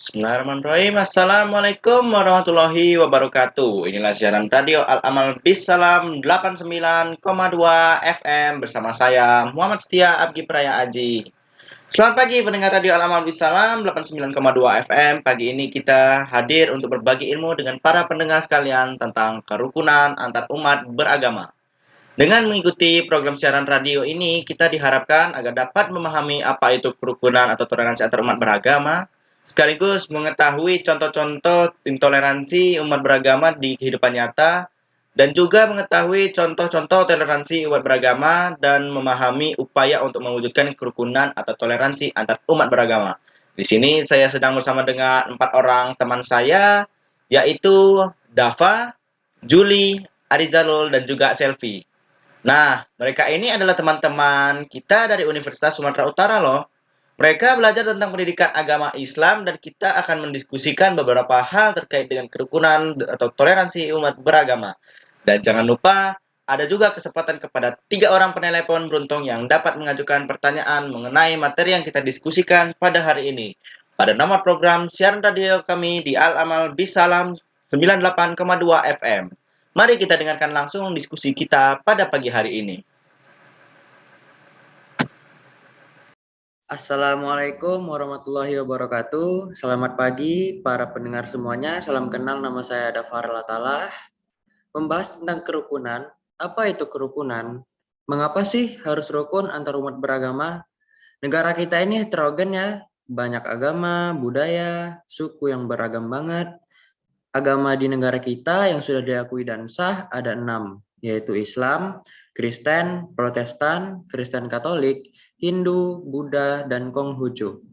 Bismillahirrahmanirrahim. Assalamualaikum warahmatullahi wabarakatuh. Inilah siaran radio Al-Amal Bis Salam 89,2 FM bersama saya Muhammad Setia Abgi Praya Aji. Selamat pagi pendengar radio Al-Amal Bis Salam 89,2 FM. Pagi ini kita hadir untuk berbagi ilmu dengan para pendengar sekalian tentang kerukunan antar umat beragama. Dengan mengikuti program siaran radio ini, kita diharapkan agar dapat memahami apa itu kerukunan atau toleransi antar umat beragama, sekaligus mengetahui contoh-contoh intoleransi umat beragama di kehidupan nyata, dan juga mengetahui contoh-contoh toleransi umat beragama dan memahami upaya untuk mewujudkan kerukunan atau toleransi antar umat beragama. Di sini saya sedang bersama dengan 4 orang teman saya, yaitu Dava, Juli, Arizalul, dan juga Selfie. Nah, mereka ini adalah teman-teman kita dari Universitas Sumatera Utara loh. Mereka belajar tentang pendidikan agama Islam dan kita akan mendiskusikan beberapa hal terkait dengan kerukunan atau toleransi umat beragama. Dan jangan lupa, ada juga kesempatan kepada 3 orang penelepon beruntung yang dapat mengajukan pertanyaan mengenai materi yang kita diskusikan pada hari ini. Pada nomor program siaran radio kami di Al-Amal Bisalam 98,2 FM. Mari kita dengarkan langsung diskusi kita pada pagi hari ini. Assalamualaikum warahmatullahi wabarakatuh. Selamat pagi para pendengar semuanya. Salam kenal, nama saya Dafar Latalah. Membahas tentang kerukunan. Apa itu kerukunan? Mengapa sih harus rukun antar umat beragama? Negara kita ini heterogen ya. Banyak agama, budaya, suku yang beragam banget. Agama di negara kita yang sudah diakui dan sah ada 6, yaitu Islam, Kristen, Protestan, Kristen Katolik, Hindu, Buddha, dan Konghucu.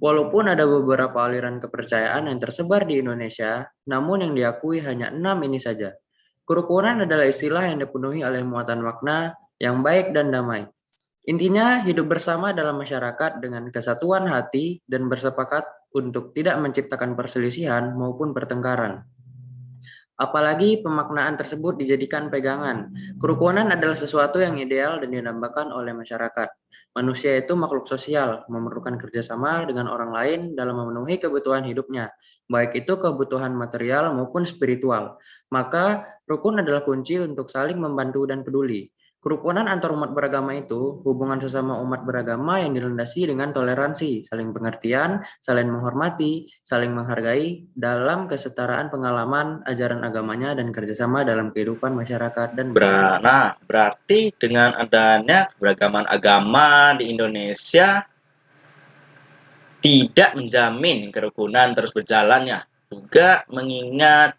Walaupun ada beberapa aliran kepercayaan yang tersebar di Indonesia, namun yang diakui hanya 6 ini saja. Kerukunan adalah istilah yang dipenuhi oleh muatan makna yang baik dan damai. Intinya, hidup bersama dalam masyarakat dengan kesatuan hati dan bersepakat untuk tidak menciptakan perselisihan maupun pertengkaran. Apalagi pemaknaan tersebut dijadikan pegangan. Kerukunan adalah sesuatu yang ideal dan dinamakan oleh masyarakat. Manusia itu makhluk sosial, memerlukan kerjasama dengan orang lain dalam memenuhi kebutuhan hidupnya, baik itu kebutuhan material maupun spiritual. Maka, rukun adalah kunci untuk saling membantu dan peduli. Kerukunan antar umat beragama itu hubungan sesama umat beragama yang dilandasi dengan toleransi, saling pengertian, saling menghormati, saling menghargai dalam kesetaraan pengalaman, ajaran agamanya, dan kerjasama dalam kehidupan masyarakat dan bangsa. Nah, berarti dengan adanya keberagaman agama di Indonesia tidak menjamin kerukunan terus berjalannya. Juga mengingat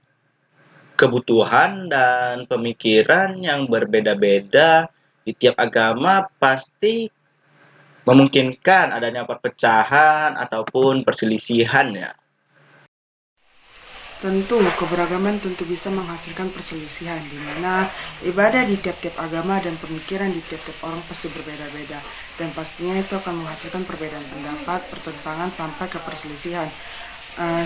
kebutuhan dan pemikiran yang berbeda-beda di tiap agama pasti memungkinkan adanya perpecahan ataupun perselisihan ya. Tentu, keberagaman tentu bisa menghasilkan perselisihan, di mana ibadah di tiap-tiap agama dan pemikiran di tiap-tiap orang pasti berbeda-beda. Dan pastinya itu akan menghasilkan perbedaan pendapat, pertentangan, sampai ke perselisihan.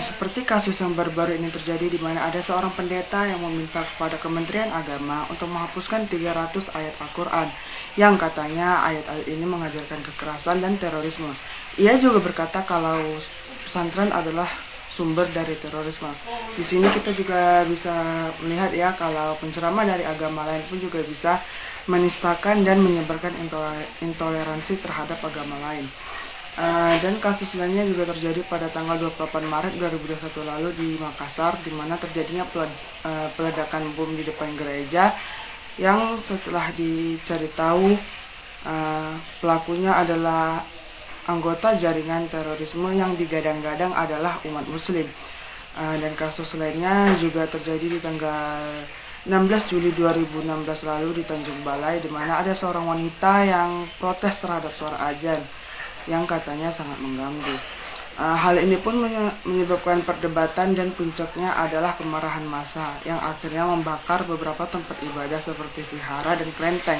Seperti kasus yang baru-baru ini terjadi di mana ada seorang pendeta yang meminta kepada Kementerian Agama untuk menghapuskan 300 ayat Al-Quran yang katanya ayat-ayat ini mengajarkan kekerasan dan terorisme. Ia juga berkata kalau pesantren adalah sumber dari terorisme. Di sini kita juga bisa melihat ya kalau penceramah dari agama lain pun juga bisa menistakan dan menyebarkan intoleransi terhadap agama lain. Dan kasus lainnya juga terjadi pada tanggal 28 Maret 2021 lalu di Makassar, di mana terjadinya peledakan bom di depan gereja yang setelah dicari tahu pelakunya adalah anggota jaringan terorisme yang digadang-gadang adalah umat muslim. Dan kasus lainnya juga terjadi di tanggal 16 Juli 2016 lalu di Tanjung Balai, di mana ada seorang wanita yang protes terhadap suara azan yang katanya sangat mengganggu. Hal ini pun menyebabkan perdebatan dan puncaknya adalah kemarahan massa yang akhirnya membakar beberapa tempat ibadah seperti vihara dan kelenteng.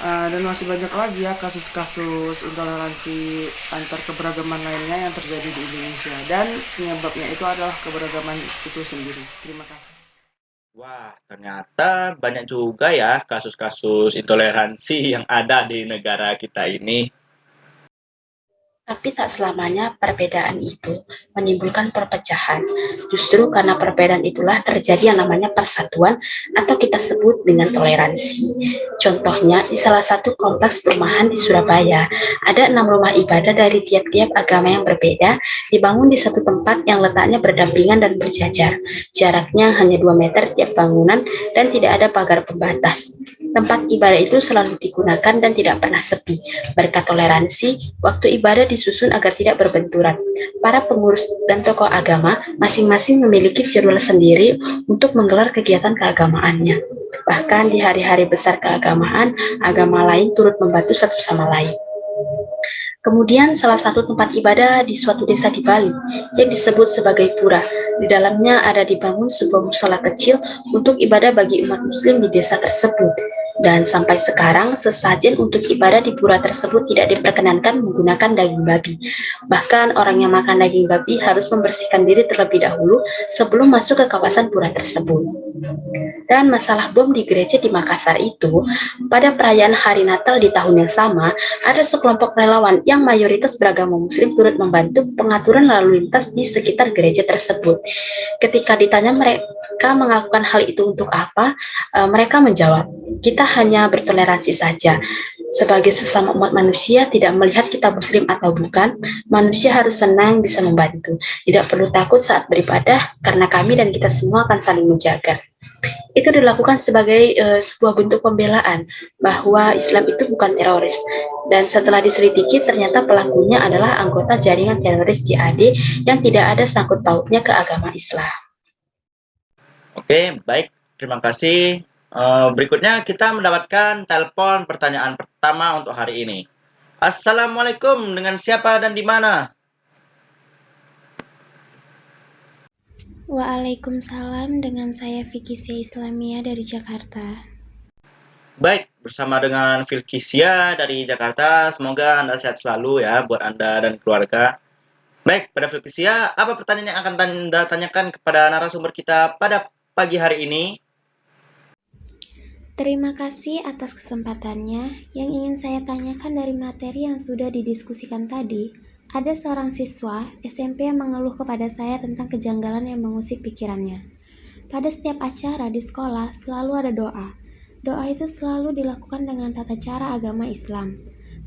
Dan masih banyak lagi ya kasus-kasus intoleransi antar keberagaman lainnya yang terjadi di Indonesia, dan penyebabnya itu adalah keberagaman itu sendiri. Terima kasih. Wah, ternyata banyak juga ya kasus-kasus intoleransi yang ada di negara kita ini. Tapi tak selamanya perbedaan itu menimbulkan perpecahan. Justru karena perbedaan itulah terjadi yang namanya persatuan atau kita sebut dengan toleransi. Contohnya, di salah satu kompleks perumahan di Surabaya, ada 6 rumah ibadah dari tiap-tiap agama yang berbeda dibangun di satu tempat yang letaknya berdampingan dan berjajar. Jaraknya hanya 2 meter tiap bangunan dan tidak ada pagar pembatas. Tempat ibadah itu selalu digunakan dan tidak pernah sepi. Berkat toleransi, waktu ibadah disusun agar tidak berbenturan. Para pengurus dan tokoh agama masing-masing memiliki jadwal sendiri untuk menggelar kegiatan keagamaannya. Bahkan di hari-hari besar keagamaan, agama lain turut membantu satu sama lain. Kemudian salah satu tempat ibadah di suatu desa di Bali yang disebut sebagai pura. Di dalamnya ada dibangun sebuah musala kecil untuk ibadah bagi umat muslim di desa tersebut. Dan sampai sekarang sesajen untuk ibadah di pura tersebut tidak diperkenankan menggunakan daging babi. Bahkan orang yang makan daging babi harus membersihkan diri terlebih dahulu sebelum masuk ke kawasan pura tersebut. Dan masalah bom di gereja di Makassar itu, pada perayaan hari Natal di tahun yang sama, ada sekelompok relawan yang mayoritas beragama muslim turut membantu pengaturan lalu lintas di sekitar gereja tersebut. Ketika ditanya mereka melakukan hal itu untuk apa, mereka menjawab, kita hanya bertoleransi saja. Sebagai sesama umat manusia, tidak melihat kita muslim atau bukan, manusia harus senang bisa membantu. Tidak perlu takut saat beribadah, karena kami dan kita semua akan saling menjaga. Itu dilakukan sebagai sebuah bentuk pembelaan bahwa Islam itu bukan teroris. Dan setelah diselidiki, ternyata pelakunya adalah anggota jaringan teroris JAD yang tidak ada sangkut pautnya ke agama Islam. Oke, baik. Terima kasih. Berikutnya kita mendapatkan telepon pertanyaan pertama untuk hari ini. Assalamualaikum, dengan siapa dan di mana? Waalaikumsalam, dengan saya Fikisia Islamia dari Jakarta. Baik, bersama dengan Filkisia dari Jakarta. Semoga Anda sehat selalu ya buat Anda dan keluarga. Baik, pada Filkisia, apa pertanyaan yang akan Anda tanyakan kepada narasumber kita pada pagi hari ini? Terima kasih atas kesempatannya. Yang ingin saya tanyakan dari materi yang sudah didiskusikan tadi, ada seorang siswa SMP yang mengeluh kepada saya tentang kejanggalan yang mengusik pikirannya. Pada setiap acara di sekolah selalu ada doa. Doa itu selalu dilakukan dengan tata cara agama Islam.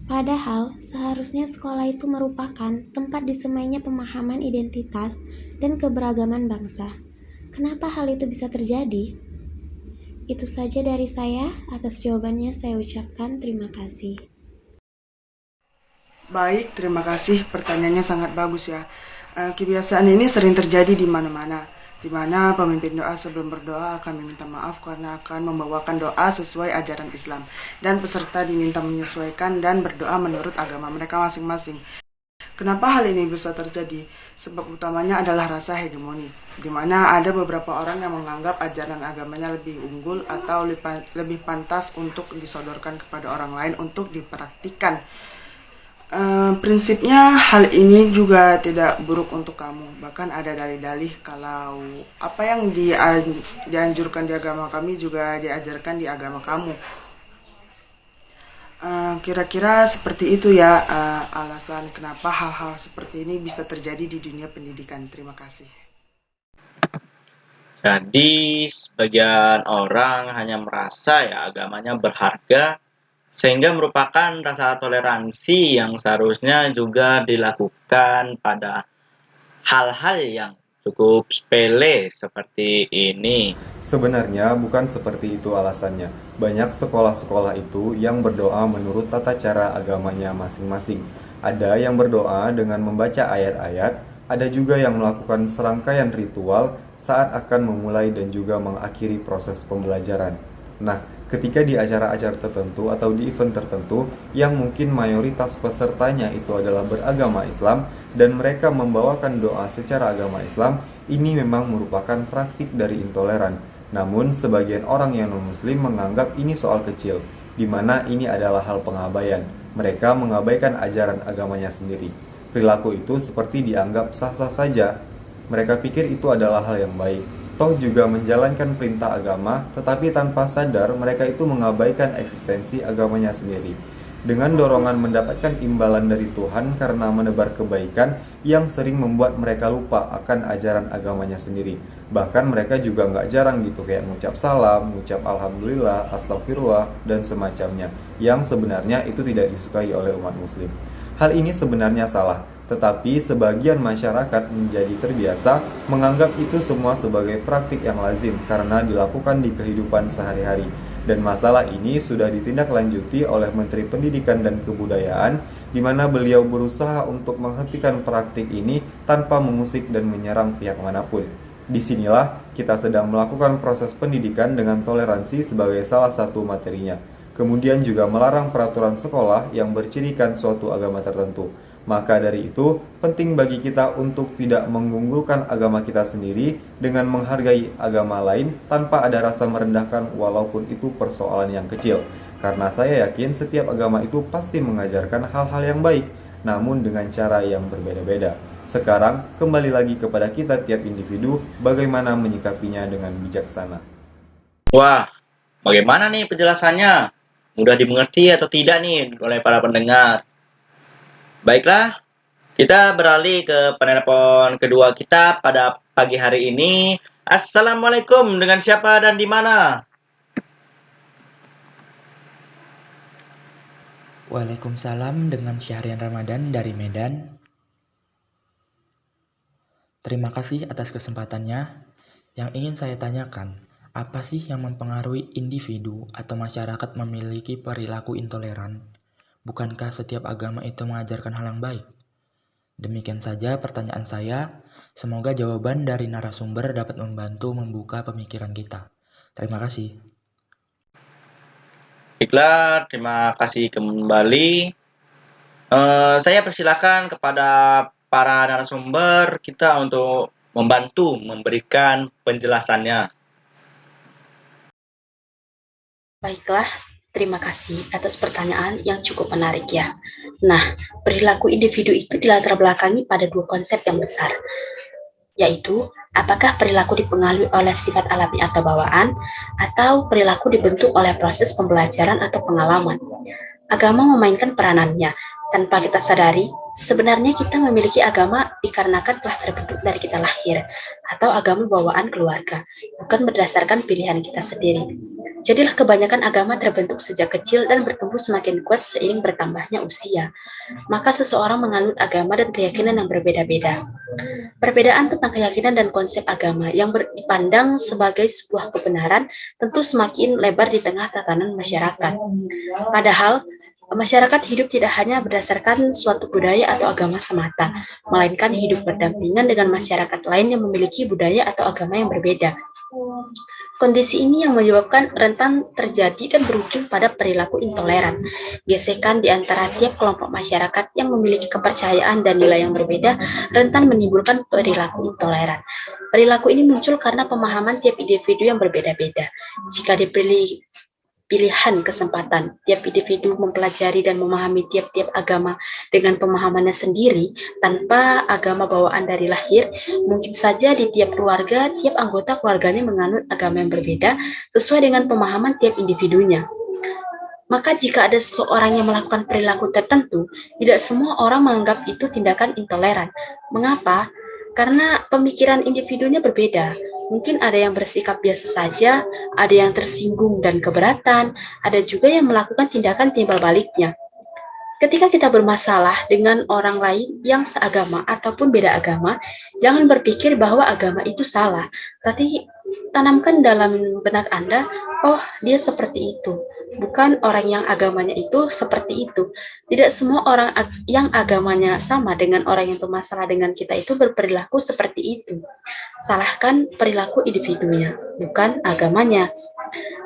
Padahal seharusnya sekolah itu merupakan tempat disemainya pemahaman identitas dan keberagaman bangsa. Kenapa hal itu bisa terjadi? Itu saja dari saya. Atas jawabannya saya ucapkan terima kasih. Baik, terima kasih. Pertanyaannya sangat bagus ya. Kebiasaan ini sering terjadi di mana-mana, di mana pemimpin doa sebelum berdoa akan meminta maaf karena akan membawakan doa sesuai ajaran Islam, dan peserta diminta menyesuaikan dan berdoa menurut agama mereka masing-masing. Kenapa hal ini bisa terjadi? Sebab utamanya adalah rasa hegemoni, di mana ada beberapa orang yang menganggap ajaran agamanya lebih unggul atau lebih pantas untuk disodorkan kepada orang lain untuk dipraktikkan. Prinsipnya hal ini juga tidak buruk untuk kamu. Bahkan ada dalih-dalih kalau apa yang dianjurkan di agama kami juga diajarkan di agama kamu. Kira-kira seperti itu ya alasan kenapa hal-hal seperti ini bisa terjadi di dunia pendidikan. Terima kasih. Jadi, sebagian orang hanya merasa ya agamanya berharga, sehingga merupakan rasa toleransi yang seharusnya juga dilakukan pada hal-hal yang cukup sepele seperti ini. Sebenarnya bukan seperti itu alasannya. Banyak sekolah-sekolah itu yang berdoa menurut tata cara agamanya masing-masing. Ada yang berdoa dengan membaca ayat-ayat, ada juga yang melakukan serangkaian ritual saat akan memulai dan juga mengakhiri proses pembelajaran. Nah, ketika di acara-acara tertentu atau di event tertentu yang mungkin mayoritas pesertanya itu adalah beragama Islam dan mereka membawakan doa secara agama Islam, ini memang merupakan praktik dari intoleran. Namun sebagian orang yang non-muslim menganggap ini soal kecil, di mana ini adalah hal pengabaian. Mereka mengabaikan ajaran agamanya sendiri. Perilaku itu seperti dianggap sah-sah saja. Mereka pikir itu adalah hal yang baik. Toh juga menjalankan perintah agama, tetapi tanpa sadar mereka itu mengabaikan eksistensi agamanya sendiri. dengan dorongan mendapatkan imbalan dari Tuhan karena menebar kebaikan yang sering membuat mereka lupa akan ajaran agamanya sendiri. Bahkan mereka juga nggak jarang gitu kayak ngucap salam, ngucap alhamdulillah, astagfirullah, dan semacamnya, yang sebenarnya itu tidak disukai oleh umat muslim. Hal ini sebenarnya salah, tetapi sebagian masyarakat menjadi terbiasa menganggap itu semua sebagai praktik yang lazim karena dilakukan di kehidupan sehari-hari. Dan masalah ini sudah ditindaklanjuti oleh Menteri Pendidikan dan Kebudayaan, di mana beliau berusaha untuk menghentikan praktik ini tanpa mengusik dan menyerang pihak manapun. Disinilah kita sedang melakukan proses pendidikan dengan toleransi sebagai salah satu materinya. Kemudian juga melarang peraturan sekolah yang bercirikan suatu agama tertentu. Maka dari itu, penting bagi kita untuk tidak mengunggulkan agama kita sendiri dengan menghargai agama lain tanpa ada rasa merendahkan walaupun itu persoalan yang kecil. Karena saya yakin setiap agama itu pasti mengajarkan hal-hal yang baik, namun dengan cara yang berbeda-beda. Sekarang, kembali lagi kepada kita tiap individu bagaimana menyikapinya dengan bijaksana. Wah, bagaimana nih penjelasannya? Mudah dimengerti atau tidak nih oleh para pendengar? Baiklah, kita beralih ke penelpon kedua kita pada pagi hari ini. Assalamualaikum, dengan siapa dan di mana? Waalaikumsalam, dengan Syahrian Ramadan dari Medan. Terima kasih atas kesempatannya. Yang ingin saya tanyakan, apa sih yang mempengaruhi individu atau masyarakat memiliki perilaku intoleran? Bukankah setiap agama itu mengajarkan hal yang baik? Demikian saja pertanyaan saya. Semoga jawaban dari narasumber dapat membantu membuka pemikiran kita. Terima kasih. Baiklah, terima kasih kembali. Saya persilakan kepada para narasumber kita untuk membantu memberikan penjelasannya. Baiklah, terima kasih atas pertanyaan yang cukup menarik ya. Nah, perilaku individu itu dilatar belakangi pada dua konsep yang besar, yaitu apakah perilaku dipengaruhi oleh sifat alami atau bawaan, atau perilaku dibentuk oleh proses pembelajaran atau pengalaman. Agama memainkan peranannya. Tanpa kita sadari, sebenarnya kita memiliki agama dikarenakan telah terbentuk dari kita lahir, atau agama bawaan keluarga, bukan berdasarkan pilihan kita sendiri. Jadilah kebanyakan agama terbentuk sejak kecil dan bertumbuh semakin kuat seiring bertambahnya usia. Maka seseorang menganut agama dan keyakinan yang berbeda-beda. Perbedaan tentang keyakinan dan konsep agama yang dipandang sebagai sebuah kebenaran tentu semakin lebar di tengah tatanan masyarakat. Padahal, masyarakat hidup tidak hanya berdasarkan suatu budaya atau agama semata, melainkan hidup berdampingan dengan masyarakat lain yang memiliki budaya atau agama yang berbeda. Kondisi ini yang menyebabkan rentan terjadi dan berujung pada perilaku intoleran, gesekan di antara tiap kelompok masyarakat yang memiliki kepercayaan dan nilai yang berbeda, rentan menimbulkan perilaku intoleran. Perilaku ini muncul karena pemahaman tiap individu yang berbeda-beda. Jika dipilih pilihan kesempatan, tiap individu mempelajari dan memahami tiap-tiap agama dengan pemahamannya sendiri tanpa agama bawaan dari lahir, mungkin saja di tiap keluarga, tiap anggota keluarganya menganut agama yang berbeda sesuai dengan pemahaman tiap individunya. Maka jika ada seseorang yang melakukan perilaku tertentu, tidak semua orang menganggap itu tindakan intoleran. Mengapa? Karena pemikiran individunya berbeda. Mungkin ada yang bersikap biasa saja, ada yang tersinggung dan keberatan, ada juga yang melakukan tindakan timbal baliknya. Ketika kita bermasalah dengan orang lain yang seagama ataupun beda agama, jangan berpikir bahwa agama itu salah, tapi tanamkan dalam benak Anda, oh dia seperti itu. Bukan orang yang agamanya itu seperti itu. Tidak semua orang yang agamanya sama dengan orang yang bermasalah dengan kita itu berperilaku seperti itu. Salahkan perilaku individunya, bukan agamanya.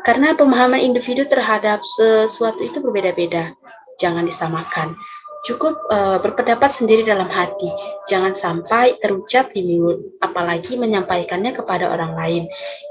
Karena pemahaman individu terhadap sesuatu itu berbeda-beda. Jangan disamakan. Cukup berpendapat sendiri dalam hati. Jangan sampai terucap di mulut, apalagi menyampaikannya kepada orang lain.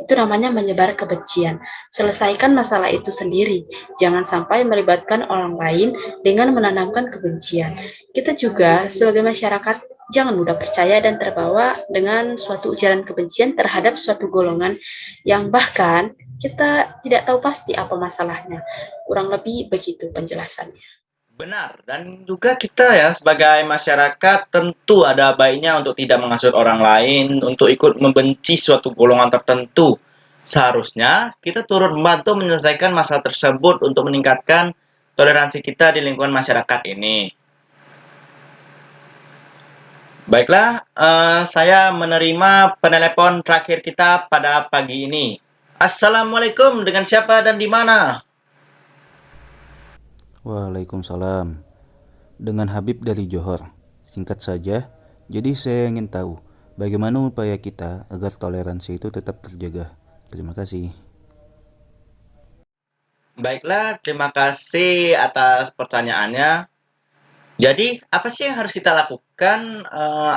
Itu namanya menyebar kebencian. Selesaikan masalah itu sendiri. Jangan sampai melibatkan orang lain dengan menanamkan kebencian. Kita juga sebagai masyarakat jangan mudah percaya dan terbawa dengan suatu ujaran kebencian terhadap suatu golongan yang bahkan kita tidak tahu pasti apa masalahnya. Kurang lebih begitu penjelasannya. Benar, dan juga kita ya sebagai masyarakat tentu ada baiknya untuk tidak menghasut orang lain, untuk ikut membenci suatu golongan tertentu. Seharusnya kita turut membantu menyelesaikan masalah tersebut untuk meningkatkan toleransi kita di lingkungan masyarakat ini. Baiklah, saya menerima penelepon terakhir kita pada pagi ini. Assalamualaikum, dengan siapa dan di mana? Waalaikumsalam. Dengan Habib dari Johor. Singkat saja, jadi saya ingin tahu bagaimana upaya kita agar toleransi itu tetap terjaga. Terima kasih. Baiklah, terima kasih atas pertanyaannya. Jadi, apa sih yang harus kita lakukan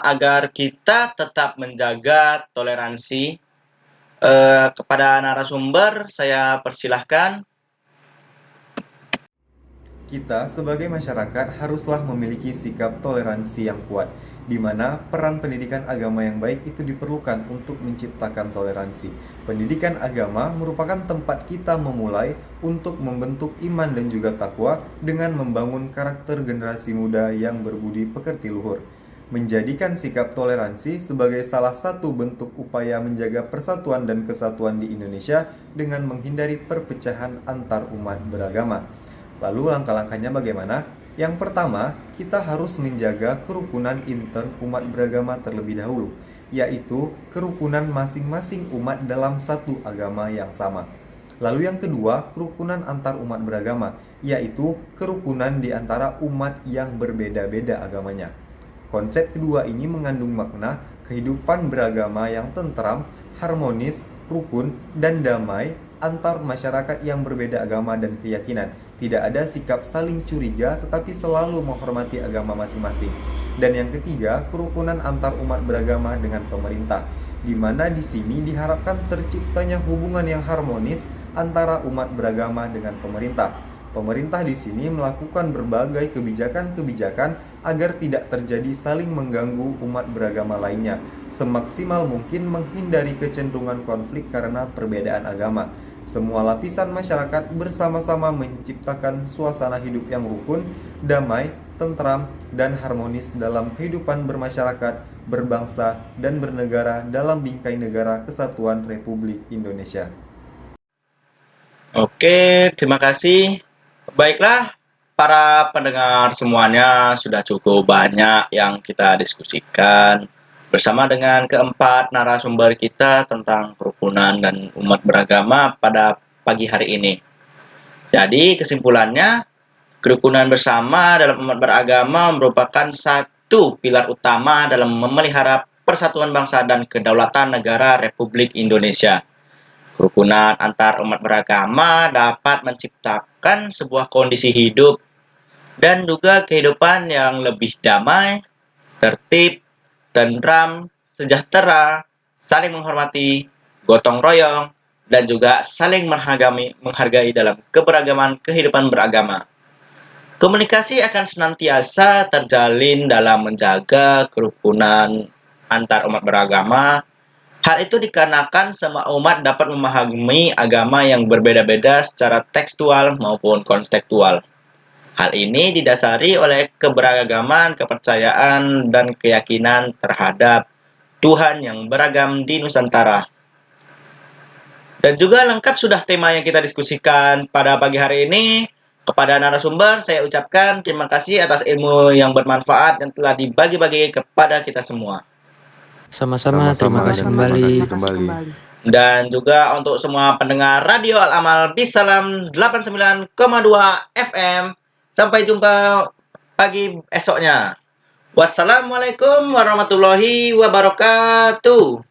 agar kita tetap menjaga toleransi? Kepada narasumber, saya persilahkan. Kita sebagai masyarakat haruslah memiliki sikap toleransi yang kuat, di mana peran pendidikan agama yang baik itu diperlukan untuk menciptakan toleransi. Pendidikan agama merupakan tempat kita memulai untuk membentuk iman dan juga takwa dengan membangun karakter generasi muda yang berbudi pekerti luhur. Menjadikan sikap toleransi sebagai salah satu bentuk upaya menjaga persatuan dan kesatuan di Indonesia dengan menghindari perpecahan antar umat beragama. Lalu langkah-langkahnya bagaimana? Yang pertama, kita harus menjaga kerukunan intern umat beragama terlebih dahulu, yaitu kerukunan masing-masing umat dalam satu agama yang sama. Lalu yang kedua, kerukunan antar umat beragama, yaitu kerukunan di antara umat yang berbeda-beda agamanya. Konsep kedua ini mengandung makna kehidupan beragama yang tentram, harmonis, rukun, dan damai antar masyarakat yang berbeda agama dan keyakinan. Tidak ada sikap saling curiga tetapi selalu menghormati agama masing-masing. Dan yang ketiga, kerukunan antar umat beragama dengan pemerintah, di mana di sini diharapkan terciptanya hubungan yang harmonis antara umat beragama dengan pemerintah. Pemerintah di sini melakukan berbagai kebijakan-kebijakan agar tidak terjadi saling mengganggu umat beragama lainnya, semaksimal mungkin menghindari kecenderungan konflik karena perbedaan agama. Semua lapisan masyarakat bersama-sama menciptakan suasana hidup yang rukun, damai, tentram, dan harmonis dalam kehidupan bermasyarakat, berbangsa, dan bernegara dalam bingkai negara kesatuan Republik Indonesia. Oke, terima kasih. Baiklah, para pendengar semuanya, sudah cukup banyak yang kita diskusikan bersama dengan keempat narasumber kita tentang kerukunan dan umat beragama pada pagi hari ini. Jadi kesimpulannya, kerukunan bersama dalam umat beragama merupakan satu pilar utama dalam memelihara persatuan bangsa dan kedaulatan negara Republik Indonesia. Kerukunan antar umat beragama dapat menciptakan sebuah kondisi hidup dan juga kehidupan yang lebih damai, tertib, tentram, sejahtera, saling menghormati, gotong royong, dan juga saling menghargai dalam keberagaman kehidupan beragama. Komunikasi akan senantiasa terjalin dalam menjaga kerukunan antar umat beragama. Hal itu dikarenakan semua umat dapat memahami agama yang berbeda-beda secara tekstual maupun konstekstual. Hal ini didasari oleh keberagaman kepercayaan dan keyakinan terhadap Tuhan yang beragam di Nusantara. Dan juga lengkap sudah tema yang kita diskusikan pada pagi hari ini. Kepada narasumber, saya ucapkan terima kasih atas ilmu yang bermanfaat yang telah dibagi-bagi kepada kita semua. Sama-sama, terima kasih Sama-sama, kembali. terima kasih kembali. Dan juga untuk semua pendengar Radio Al-Amal Bisalam 89,2 FM. Sampai jumpa pagi esoknya. Wassalamualaikum warahmatullahi wabarakatuh.